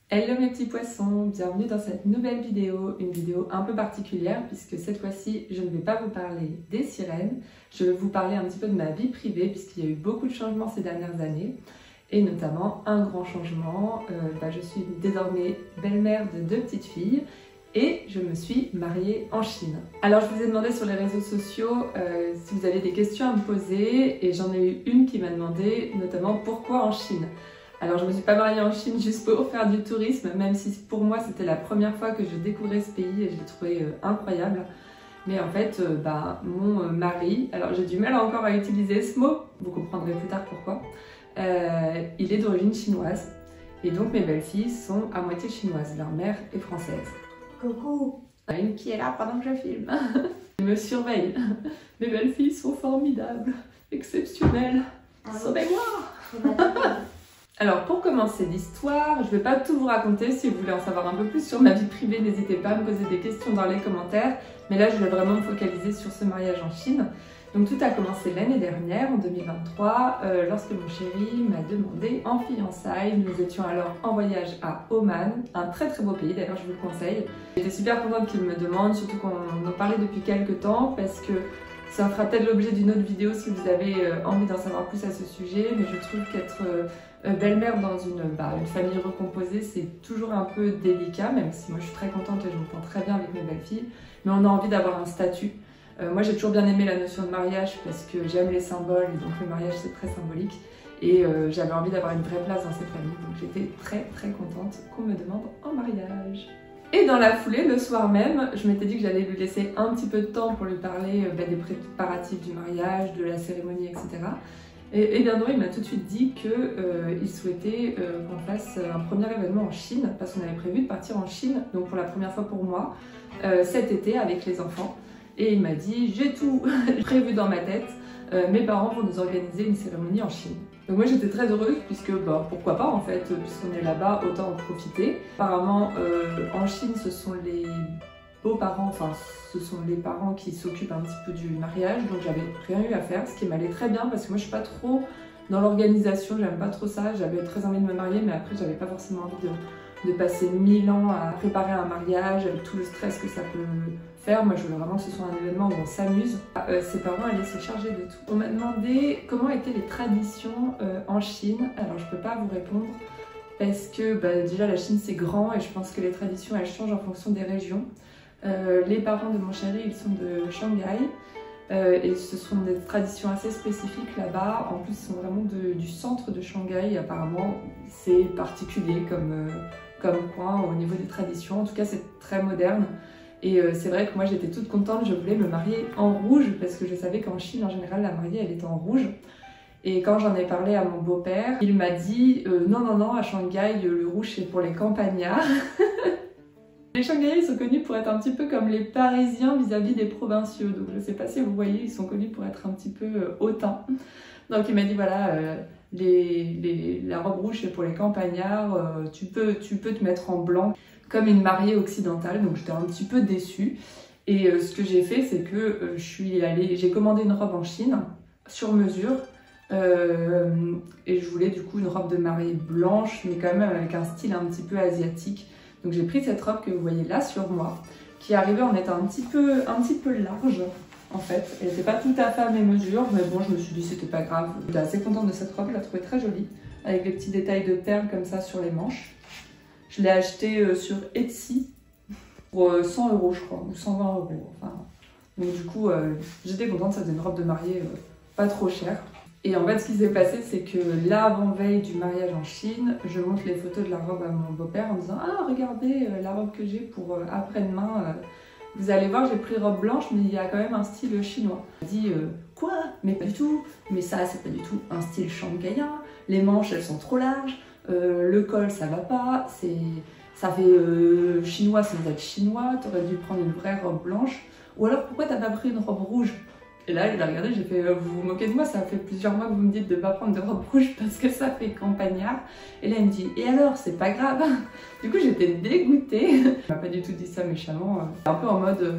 Hello mes petits poissons, bienvenue dans cette nouvelle vidéo, une vidéo un peu particulière puisque cette fois-ci je ne vais pas vous parler des sirènes, je vais vous parler un petit peu de ma vie privée puisqu'il y a eu beaucoup de changements ces dernières années et notamment un grand changement, je suis désormais belle-mère de 2 petites filles et je me suis mariée en Chine. Alors je vous ai demandé sur les réseaux sociaux si vous avez des questions à me poser et j'en ai eu une qui m'a demandé notamment pourquoi en Chine. Alors je ne me suis pas mariée en Chine juste pour faire du tourisme, même si pour moi c'était la première fois que je découvrais ce pays et je l'ai trouvé incroyable. Mais en fait, mon mari, alors j'ai du mal encore à utiliser ce mot, vous comprendrez plus tard pourquoi, il est d'origine chinoise. Et donc mes belles-filles sont à moitié chinoises, leur mère est française. Coucou! Il y en a une qui est là pendant que je filme. Je me surveille. Mes belles-filles sont formidables, exceptionnelles. Sauvez-moi! Alors pour commencer l'histoire, je ne vais pas tout vous raconter, si vous voulez en savoir un peu plus sur ma vie privée, n'hésitez pas à me poser des questions dans les commentaires, mais là je vais vraiment me focaliser sur ce mariage en Chine. Donc tout a commencé l'année dernière, en 2023, lorsque mon chéri m'a demandé en fiançailles. Nous étions alors en voyage à Oman, un très très beau pays d'ailleurs, je vous le conseille. J'étais super contente qu'il me demande, surtout qu'on en parlait depuis quelques temps, parce que ça fera peut-être l'objet d'une autre vidéo si vous avez envie d'en savoir plus à ce sujet, mais je trouve qu'être belle-mère dans une famille recomposée, c'est toujours un peu délicat, même si moi je suis très contente et je m'entends très bien avec mes belles-filles, mais on a envie d'avoir un statut. Moi j'ai toujours bien aimé la notion de mariage parce que j'aime les symboles, et donc le mariage c'est très symbolique, et j'avais envie d'avoir une vraie place dans cette famille, donc j'étais très très contente qu'on me demande en mariage. Et dans la foulée, le soir même, je m'étais dit que j'allais lui laisser un petit peu de temps pour lui parler des préparatifs du mariage, de la cérémonie, etc. Et bien non, il m'a tout de suite dit qu'il souhaitait qu'on fasse un premier événement en Chine, parce qu'on avait prévu de partir en Chine, donc pour la première fois pour moi, cet été avec les enfants. Et il m'a dit, j'ai tout prévu dans ma tête, mes parents vont nous organiser une cérémonie en Chine. Donc moi j'étais très heureuse puisque pourquoi pas en fait, puisqu'on est là-bas, autant en profiter. Apparemment en Chine ce sont les beaux-parents, enfin ce sont les parents qui s'occupent un petit peu du mariage, donc j'avais rien eu à faire, ce qui m'allait très bien parce que moi je suis pas trop dans l'organisation, j'aime pas trop ça, j'avais très envie de me marier mais après j'avais pas forcément envie de passer 1000 ans à préparer un mariage avec tout le stress que ça peut faire. Moi je voulais vraiment que ce soit un événement où on s'amuse. Ses parents allaient se charger de tout. On m'a demandé comment étaient les traditions en Chine. Alors je peux pas vous répondre parce que déjà la Chine c'est grand et je pense que les traditions elles changent en fonction des régions. Les parents de mon chéri ils sont de Shanghai et ce sont des traditions assez spécifiques là-bas. En plus ils sont vraiment du centre de Shanghai. Apparemment c'est particulier comme coin au niveau des traditions. En tout cas c'est très moderne. Et c'est vrai que moi j'étais toute contente, je voulais me marier en rouge parce que je savais qu'en Chine en général la mariée elle est en rouge. Et quand j'en ai parlé à mon beau-père, il m'a dit non, à Shanghai le rouge c'est pour les campagnards. Les Shanghaïens ils sont connus pour être un petit peu comme les Parisiens vis-à-vis des provinciaux. Donc je sais pas si vous voyez, ils sont connus pour être un petit peu hautains. Donc il m'a dit voilà, la robe rouge c'est pour les campagnards, tu peux te mettre en blanc comme une mariée occidentale, donc j'étais un petit peu déçue. Et ce que j'ai fait, c'est que j'ai commandé une robe en Chine, sur mesure, et je voulais du coup une robe de mariée blanche, mais quand même avec un style un petit peu asiatique. Donc j'ai pris cette robe que vous voyez là sur moi, qui arrivait en étant un petit peu large, en fait. Elle n'était pas tout à fait à mes mesures, mais bon, je me suis dit c'était pas grave. J'étais assez contente de cette robe, je la trouvais très jolie, avec des petits détails de perles comme ça sur les manches. Je l'ai acheté sur Etsy pour 100 € je crois, ou 120 €. Enfin, donc du coup, j'étais contente, ça faisait une robe de mariée pas trop chère. Et en fait, ce qui s'est passé, c'est que l'avant-veille du mariage en Chine, je montre les photos de la robe à mon beau-père en me disant « Ah, regardez la robe que j'ai pour après-demain. Vous allez voir, j'ai pris robe blanche, mais il y a quand même un style chinois. » Il dit Quoi? Mais pas du tout. Mais ça, c'est pas du tout un style shanghaïen. Les manches, elles sont trop larges. Le col ça va pas, ça fait chinois sans être chinois, t'aurais dû prendre une vraie robe blanche, ou alors pourquoi t'as pas pris une robe rouge? Et là il a regardé, j'ai fait vous vous moquez de moi, ça fait plusieurs mois que vous me dites de pas prendre de robe rouge parce que ça fait campagnard. Et là il me dit et alors c'est pas grave. Du coup j'étais dégoûtée. Il m'a pas du tout dit ça méchamment, un peu en mode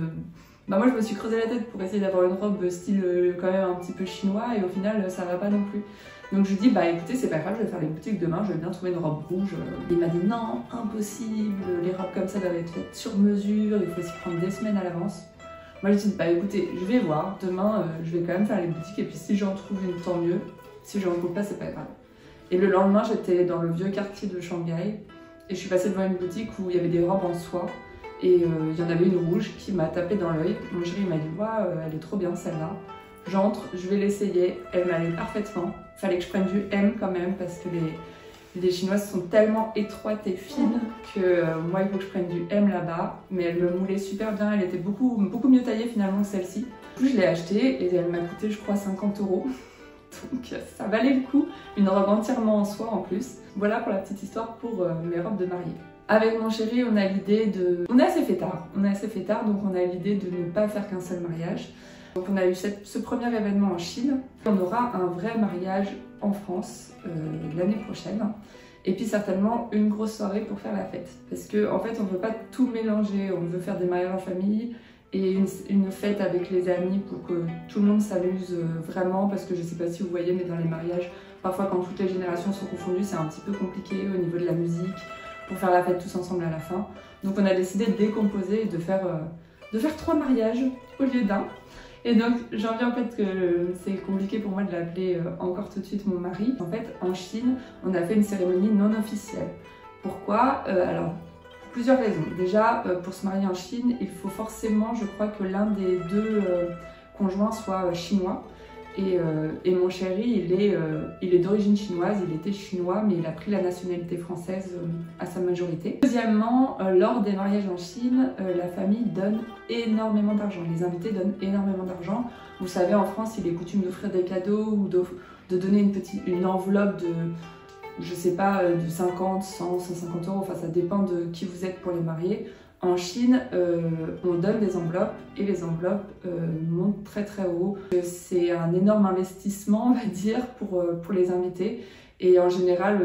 moi je me suis creusé la tête pour essayer d'avoir une robe style quand même un petit peu chinois et au final ça va pas non plus. Donc je lui dis, bah écoutez, c'est pas grave, je vais faire les boutiques demain, je vais bien trouver une robe rouge. Il m'a dit, non, impossible, les robes comme ça doivent être faites sur mesure, il faut s'y prendre des semaines à l'avance. Moi je lui dis, bah écoutez, je vais voir, demain je vais quand même faire les boutiques, et puis si j'en trouve une, tant mieux. Si j'en trouve pas, c'est pas grave. Et le lendemain, j'étais dans le vieux quartier de Shanghai, et je suis passée devant une boutique où il y avait des robes en soie, et il y en avait une rouge qui m'a tapé dans l'œil. Mon chéri m'a dit, waouh, elle est trop bien celle-là. J'entre, je vais l'essayer, elle m'allait parfaitement. Fallait que je prenne du M quand même parce que les chinoises sont tellement étroites et fines que moi il faut que je prenne du M là-bas. Mais elle me moulait super bien, elle était beaucoup mieux taillée finalement que celle-ci. Du coup je l'ai achetée et elle m'a coûté je crois 50 €. Donc ça valait le coup, une robe entièrement en soie en plus. Voilà pour la petite histoire pour mes robes de mariée. Avec mon chéri, on a l'idée de... On est assez fait tard, donc on a l'idée de ne pas faire qu'un seul mariage. Donc on a eu ce premier événement en Chine. On aura un vrai mariage en France l'année prochaine. Et puis certainement une grosse soirée pour faire la fête. Parce qu'en fait on ne veut pas tout mélanger. On veut faire des mariages en famille et une fête avec les amis pour que tout le monde s'amuse vraiment. Parce que je ne sais pas si vous voyez, mais dans les mariages, parfois quand toutes les générations sont confondues, c'est un petit peu compliqué au niveau de la musique pour faire la fête tous ensemble à la fin. Donc on a décidé de décomposer et de faire 3 mariages au lieu d'un. Et donc j'en viens en fait que c'est compliqué pour moi de l'appeler encore tout de suite mon mari. En fait en Chine on a fait une cérémonie non officielle. Pourquoi alors pour plusieurs raisons. Déjà pour se marier en Chine il faut forcément, je crois que l'un des deux conjoints soit chinois. Et mon chéri il est d'origine chinoise, il était chinois mais il a pris la nationalité française à sa majorité. Deuxièmement, lors des mariages en Chine, la famille donne énormément d'argent, les invités donnent énormément d'argent. Vous savez en France il est coutume d'offrir des cadeaux ou de donner une enveloppe de, je sais pas, de 50, 100, 150 €, enfin ça dépend de qui vous êtes pour les marier. En Chine, on donne des enveloppes et les enveloppes montent très très haut. C'est un énorme investissement, on va dire, pour les invités. Et en général,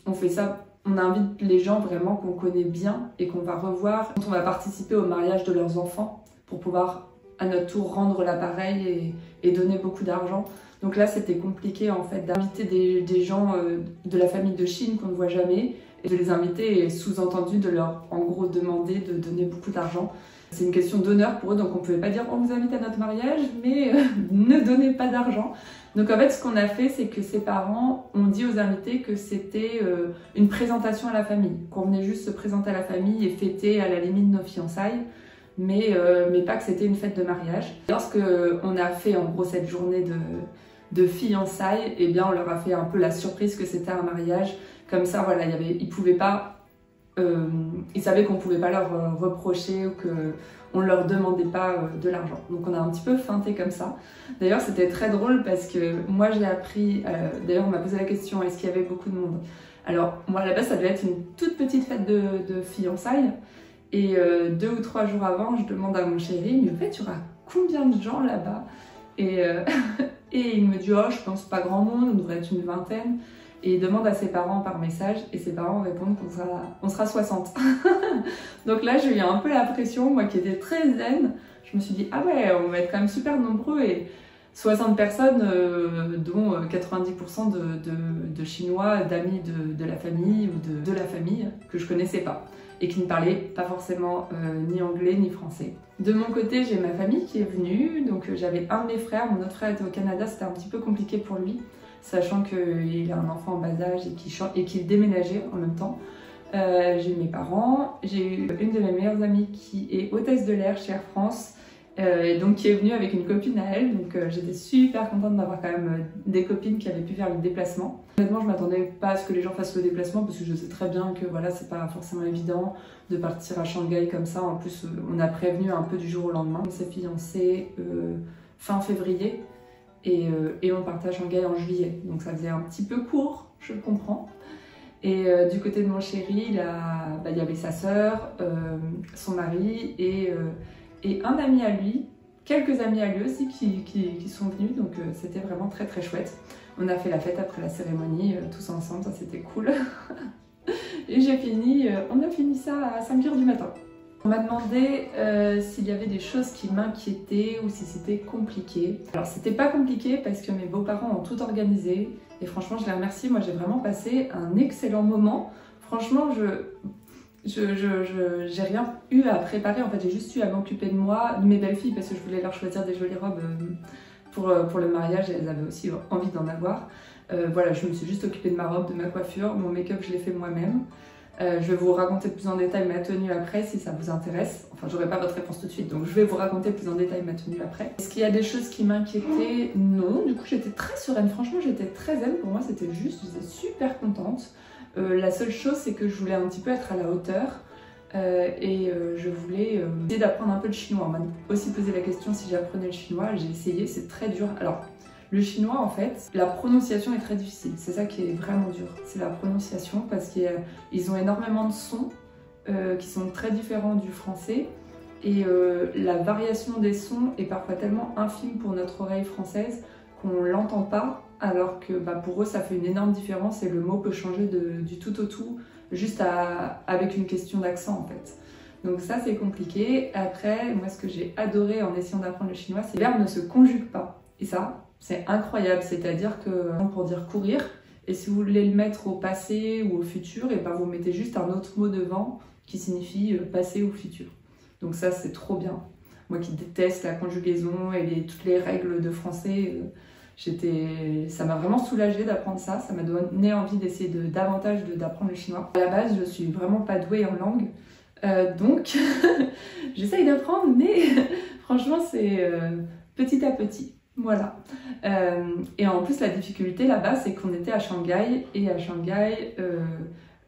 on fait ça, on invite les gens vraiment qu'on connaît bien et qu'on va revoir quand on va participer au mariage de leurs enfants pour pouvoir à notre tour rendre l'appareil et donner beaucoup d'argent. Donc là, c'était compliqué en fait d'inviter des gens de la famille de Chine qu'on ne voit jamais. Et de les inviter et sous-entendu de leur en gros demander de donner beaucoup d'argent. C'est une question d'honneur pour eux, donc on ne pouvait pas dire on vous invite à notre mariage mais ne donnez pas d'argent. Donc en fait ce qu'on a fait c'est que ses parents ont dit aux invités que c'était une présentation à la famille, qu'on venait juste se présenter à la famille et fêter à la limite nos fiançailles, mais pas que c'était une fête de mariage. Lorsque on a fait en gros cette journée de fiançailles, eh bien on leur a fait un peu la surprise que c'était un mariage. Comme ça, voilà, ils pouvaient pas, ils savaient qu'on pouvait pas leur reprocher ou qu'on ne leur demandait pas de l'argent. Donc on a un petit peu feinté comme ça. D'ailleurs, c'était très drôle parce que moi j'ai appris, d'ailleurs on m'a posé la question, est-ce qu'il y avait beaucoup de monde? Alors moi à la base ça devait être une toute petite fête de fiançailles. Et 2 ou 3 jours avant, je demande à mon chéri, mais en fait, il y aura combien de gens là-bas? Et il me dit, oh, je pense pas grand monde, on devrait être une vingtaine. Et il demande à ses parents par message, et ses parents répondent qu'on sera 60. Donc là, j'ai eu un peu la pression, moi qui étais très zen. Je me suis dit, ah ouais, on va être quand même super nombreux, et 60 personnes, dont 90% de Chinois, d'amis de la famille ou de la famille que je connaissais pas et qui ne parlaient pas forcément ni anglais ni français. De mon côté, j'ai ma famille qui est venue, donc j'avais un de mes frères, mon autre frère était au Canada, c'était un petit peu compliqué pour lui, sachant qu'il a un enfant en bas âge et qu'il déménageait en même temps. J'ai eu mes parents, j'ai eu une de mes meilleures amies qui est hôtesse de l'air chez Air France, donc qui est venue avec une copine à elle, donc j'étais super contente d'avoir quand même des copines qui avaient pu faire le déplacement. Honnêtement, je m'attendais pas à ce que les gens fassent le déplacement parce que je sais très bien que voilà, c'est pas forcément évident de partir à Shanghai comme ça. En plus, on a prévenu un peu du jour au lendemain. On s'est fiancés fin février et on partait à Shanghai en juillet, donc ça faisait un petit peu court, je le comprends. Et du côté de mon chéri, il y avait sa sœur, son mari et un ami à lui, quelques amis à lui aussi qui sont venus, donc c'était vraiment très très chouette. On a fait la fête après la cérémonie, tous ensemble, ça c'était cool. Et on a fini ça à 5 h du matin. On m'a demandé s'il y avait des choses qui m'inquiétaient ou si c'était compliqué. Alors c'était pas compliqué parce que mes beaux-parents ont tout organisé et franchement je les remercie, moi j'ai vraiment passé un excellent moment. Franchement j'ai rien eu à préparer, en fait j'ai juste eu à m'occuper de moi, de mes belles-filles parce que je voulais leur choisir des jolies robes pour le mariage et elles avaient aussi envie d'en avoir. Voilà, je me suis juste occupée de ma robe, de ma coiffure, mon make-up je l'ai fait moi-même. Je vais vous raconter plus en détail ma tenue après si ça vous intéresse. Enfin, j'aurai pas votre réponse tout de suite, donc je vais vous raconter plus en détail ma tenue après. Est-ce qu'il y a des choses qui m'inquiétaient? Non, du coup j'étais très sereine, franchement j'étais très zen, pour moi c'était juste, j'étais super contente. La seule chose c'est que je voulais un petit peu être à la hauteur je voulais essayer d'apprendre un peu le chinois. On m'a aussi posé la question si j'apprenais le chinois, j'ai essayé, c'est très dur. Alors, le chinois, en fait, la prononciation est très difficile. C'est ça qui est vraiment dur. C'est la prononciation parce qu'ils ont énormément de sons qui sont très différents du français. Et la variation des sons est parfois tellement infime pour notre oreille française qu'on ne l'entend pas. Alors que pour eux, ça fait une énorme différence et le mot peut changer du tout au tout juste avec une question d'accent, en fait. Donc ça, c'est compliqué. Après, moi, ce que j'ai adoré en essayant d'apprendre le chinois, c'est que les verbes ne se conjuguent pas. Et ça, c'est incroyable, c'est-à-dire que pour dire courir, et si vous voulez le mettre au passé ou au futur, et vous mettez juste un autre mot devant qui signifie passé ou futur. Donc ça, c'est trop bien. Moi qui déteste la conjugaison et toutes les règles de français, ça m'a vraiment soulagée d'apprendre ça. Ça m'a donné envie d'essayer davantage d'apprendre le chinois. À la base, je suis vraiment pas douée en langue, donc j'essaye d'apprendre, mais franchement, c'est petit à petit. Voilà. Et en plus, la difficulté là-bas, c'est qu'on était à Shanghai, et à Shanghai,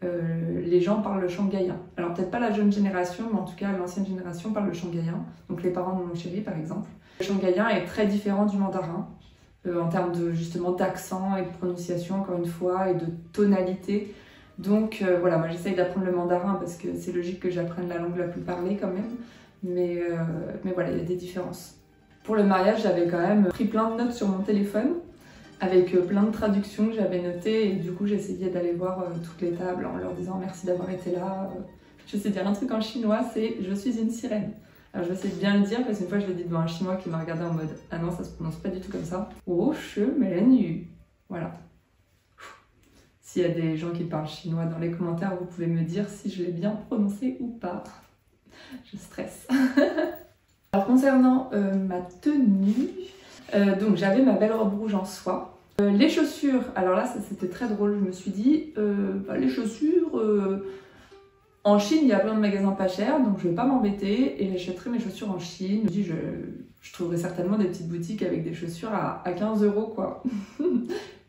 les gens parlent le shanghaïen. Alors peut-être pas la jeune génération, mais en tout cas l'ancienne génération parle le shanghaïen. Donc les parents de mon chéri, par exemple. Le shanghaïen est très différent du mandarin, en termes justement d'accent et de prononciation, encore une fois, et de tonalité. Donc voilà, moi j'essaye d'apprendre le mandarin parce que c'est logique que j'apprenne la langue la plus parlée quand même. Mais voilà, il y a des différences. Pour le mariage, j'avais quand même pris plein de notes sur mon téléphone avec plein de traductions que j'avais notées et du coup j'essayais d'aller voir toutes les tables en leur disant merci d'avoir été là. Je sais dire un truc en chinois, c'est je suis une sirène. Alors je vais essayer de bien le dire parce qu'une fois je l'ai dit devant un chinois qui m'a regardé en mode ah non, ça se prononce pas du tout comme ça. Oh, chemenyu. Voilà. S'il y a des gens qui parlent chinois dans les commentaires, vous pouvez me dire si je l'ai bien prononcé ou pas. Je stresse. Alors concernant ma tenue, donc j'avais ma belle robe rouge en soie. Les chaussures, alors là c'était très drôle, je me suis dit, les chaussures, en Chine il y a plein de magasins pas chers, donc je vais pas m'embêter et j'achèterai mes chaussures en Chine. Je me dis, je trouverai certainement des petites boutiques avec des chaussures à 15 € quoi.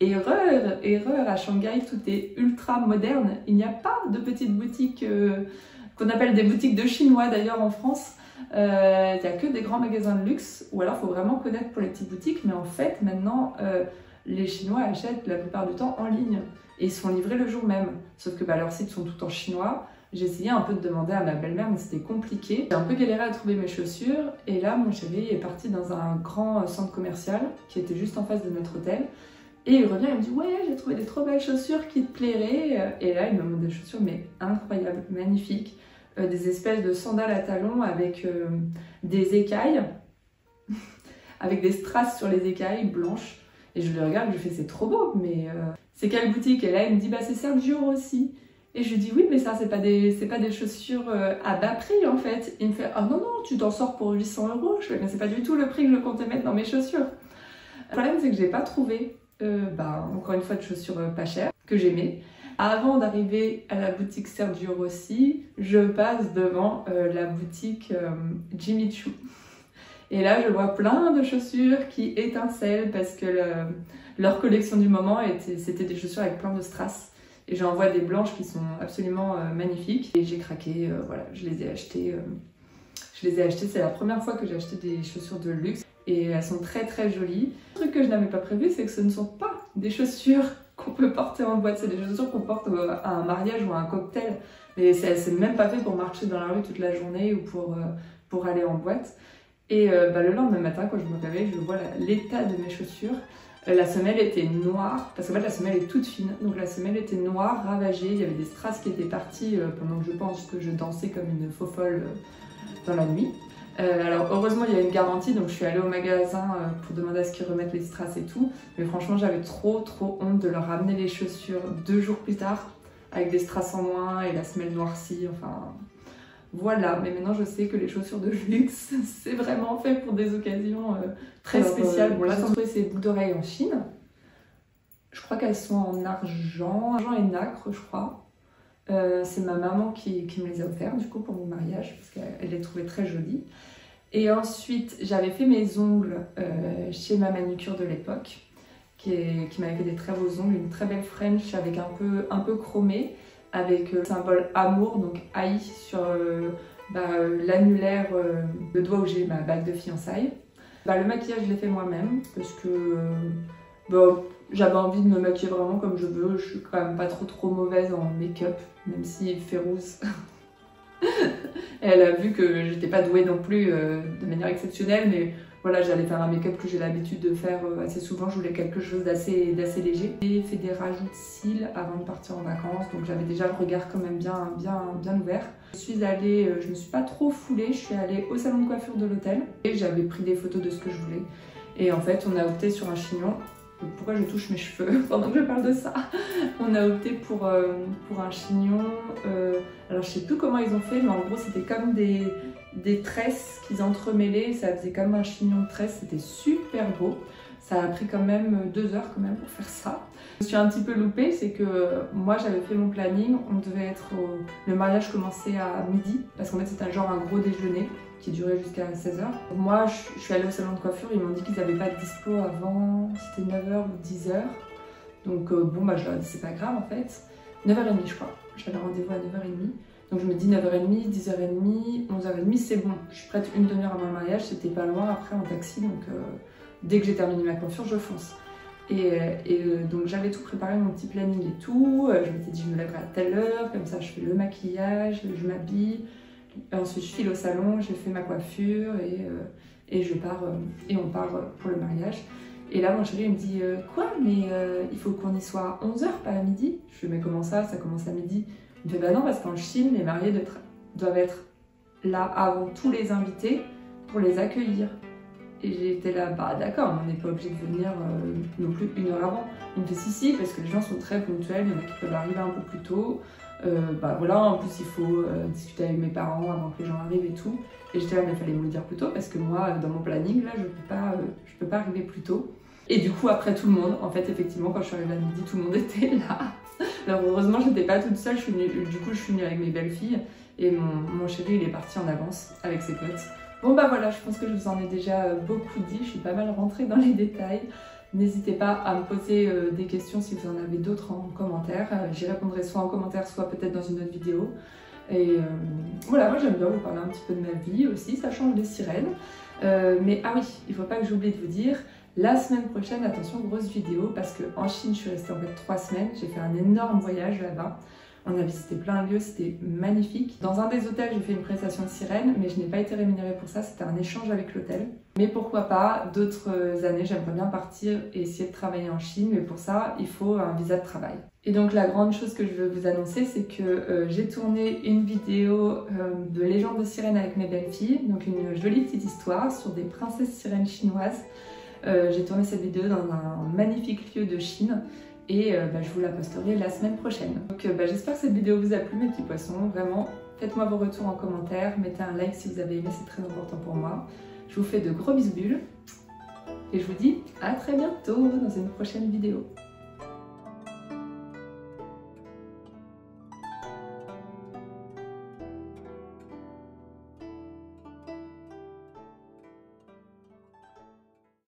Erreur, à Shanghai tout est ultra moderne, il n'y a pas de petites boutiques qu'on appelle des boutiques de chinois d'ailleurs en France. Il n'y a que des grands magasins de luxe, ou alors il faut vraiment connaître pour les petites boutiques, mais en fait maintenant les Chinois achètent la plupart du temps en ligne et ils se font livrer le jour même, sauf que leurs sites sont tout en chinois. J'ai essayé un peu de demander à ma belle-mère mais c'était compliqué, j'ai un peu galéré à trouver mes chaussures et là mon chéri est parti dans un grand centre commercial qui était juste en face de notre hôtel et il revient et me dit ouais j'ai trouvé des trop belles chaussures qui te plairaient et là il me montre des chaussures mais incroyables, magnifiques. Des espèces de sandales à talons avec des écailles, avec des strass sur les écailles blanches. Et je le regarde, je lui fais c'est trop beau, mais c'est quelle boutique? Et là il me dit bah c'est Sergio Rossi. Et je lui dis oui mais ça c'est pas des chaussures à bas prix en fait. Il me fait ah non non tu t'en sors pour 800 €. Je fais mais c'est pas du tout le prix que je comptais mettre dans mes chaussures. Le problème c'est que j'ai pas trouvé encore une fois de chaussures pas chères que j'aimais. Avant d'arriver à la boutique Sergio Rossi, je passe devant la boutique Jimmy Choo. Et là, je vois plein de chaussures qui étincellent parce que leur collection du moment, c'était des chaussures avec plein de strass. Et j'en vois des blanches qui sont absolument magnifiques. Et j'ai craqué, voilà, je les ai achetées. C'est la première fois que j'ai acheté des chaussures de luxe. Et elles sont très très jolies. Le truc que je n'avais pas prévu, c'est que ce ne sont pas des chaussures qu'on peut porter en boîte, c'est des chaussures qu'on porte à un mariage ou à un cocktail, mais c'est même pas fait pour marcher dans la rue toute la journée ou pour aller en boîte. Et le lendemain matin, quand je me réveille, je vois l'état de mes chaussures. La semelle était noire, parce qu'en fait la semelle est toute fine, donc la semelle était noire, ravagée, il y avait des strass qui étaient partis pendant que je pense que je dansais comme une faux folle dans la nuit. Alors heureusement il y a une garantie, donc je suis allée au magasin pour demander à ce qu'ils remettent les strass et tout, mais franchement j'avais trop honte de leur ramener les chaussures 2 jours plus tard, avec des strass en moins et la semelle noircie, enfin... Voilà, mais maintenant je sais que les chaussures de luxe, c'est vraiment fait pour des occasions très spéciales. Bon là, j'ai trouvé ces boucles d'oreilles en Chine. Je crois qu'elles sont en argent et nacre, je crois. C'est ma maman qui me les a offertes du coup pour mon mariage, parce qu'elle les trouvait très jolies. Et ensuite, j'avais fait mes ongles chez ma manucure de l'époque, qui m'avait fait des très beaux ongles, une très belle French avec un peu chromé, avec le symbole amour, donc AI, sur l'annulaire, le doigt où j'ai ma bague de fiançailles. Le maquillage, je l'ai fait moi-même, parce que j'avais envie de me maquiller vraiment comme je veux. Je suis quand même pas trop mauvaise en make-up, même si Férouz, elle a vu que j'étais pas douée non plus de manière exceptionnelle, mais voilà, j'allais faire un make-up que j'ai l'habitude de faire assez souvent. Je voulais quelque chose d'assez léger. J'ai fait des rajouts de cils avant de partir en vacances, donc j'avais déjà le regard quand même bien ouvert. Je suis allée, je me suis pas trop foulée, je suis allée au salon de coiffure de l'hôtel et j'avais pris des photos de ce que je voulais. Et en fait, on a opté sur un chignon. Pourquoi je touche mes cheveux pendant que je parle de ça? On a opté pour un chignon. Alors je sais plus comment ils ont fait, mais en gros c'était comme des tresses qu'ils entremêlaient. Ça faisait comme un chignon de tresse, c'était super beau. Ça a pris quand même 2 heures quand même pour faire ça. Je me suis un petit peu loupée, c'est que moi j'avais fait mon planning, on devait être le mariage commençait à midi, parce qu'en fait c'était un gros déjeuner qui durait jusqu'à 16h. Moi je suis allée au salon de coiffure, ils m'ont dit qu'ils n'avaient pas de dispo avant, c'était 9h ou 10h. Donc je leur ai dit c'est pas grave en fait. 9h30 je crois, j'avais rendez-vous à 9h30. Donc je me dis 9h30, 10h30, 11h30 c'est bon. Je suis prête une demi-heure avant le mariage, c'était pas loin après en taxi, donc dès que j'ai terminé ma coiffure je fonce. Donc j'avais tout préparé, mon petit planning et tout. Je m'étais dit je me lèverai à telle heure, comme ça je fais le maquillage, je m'habille. Ensuite je file au salon, je fais ma coiffure et je pars et on part pour le mariage. Et là mon chéri il me dit quoi mais il faut qu'on y soit à 11h pas à midi. Je fais mais comment ça commence à midi? Il me fait bah non parce qu'en Chine les mariés doivent être là avant tous les invités pour les accueillir. Et j'étais là, bah d'accord, mais on n'est pas obligé de venir non plus 1 heure avant. Il me fait si, parce que les gens sont très ponctuels, il y en a qui peuvent arriver un peu plus tôt. Voilà, en plus il faut discuter avec mes parents avant que les gens arrivent et tout. Et j'étais là, mais il fallait me le dire plus tôt, parce que moi, dans mon planning, là, je peux pas arriver plus tôt. Et du coup, après tout le monde, en fait, effectivement, quand je suis arrivée à midi, tout le monde était là. Alors heureusement, j'étais pas toute seule, du coup, je suis venue avec mes belles filles. Et mon chéri, il est parti en avance avec ses potes. Bon voilà, je pense que je vous en ai déjà beaucoup dit, je suis pas mal rentrée dans les détails. N'hésitez pas à me poser des questions si vous en avez d'autres en commentaire. J'y répondrai soit en commentaire, soit peut-être dans une autre vidéo. Et voilà, moi j'aime bien vous parler un petit peu de ma vie aussi, ça change des sirènes. Mais ah oui, il faut pas que j'oublie de vous dire, la semaine prochaine, attention, grosse vidéo, parce qu'en Chine, je suis restée en fait 3 semaines, j'ai fait un énorme voyage là-bas. On a visité plein de lieux, c'était magnifique. Dans un des hôtels, j'ai fait une prestation de sirène, mais je n'ai pas été rémunérée pour ça, c'était un échange avec l'hôtel. Mais pourquoi pas, d'autres années, j'aimerais bien partir et essayer de travailler en Chine, mais pour ça, il faut un visa de travail. Et donc la grande chose que je veux vous annoncer, c'est que j'ai tourné une vidéo de légende de sirène avec mes belles filles, donc une jolie petite histoire sur des princesses sirènes chinoises. J'ai tourné cette vidéo dans un magnifique lieu de Chine. Et je vous la posterai la semaine prochaine. Donc j'espère que cette vidéo vous a plu mes petits poissons, vraiment faites-moi vos retours en commentaire, mettez un like si vous avez aimé, c'est très important pour moi. Je vous fais de gros bisous bulles et je vous dis à très bientôt dans une prochaine vidéo.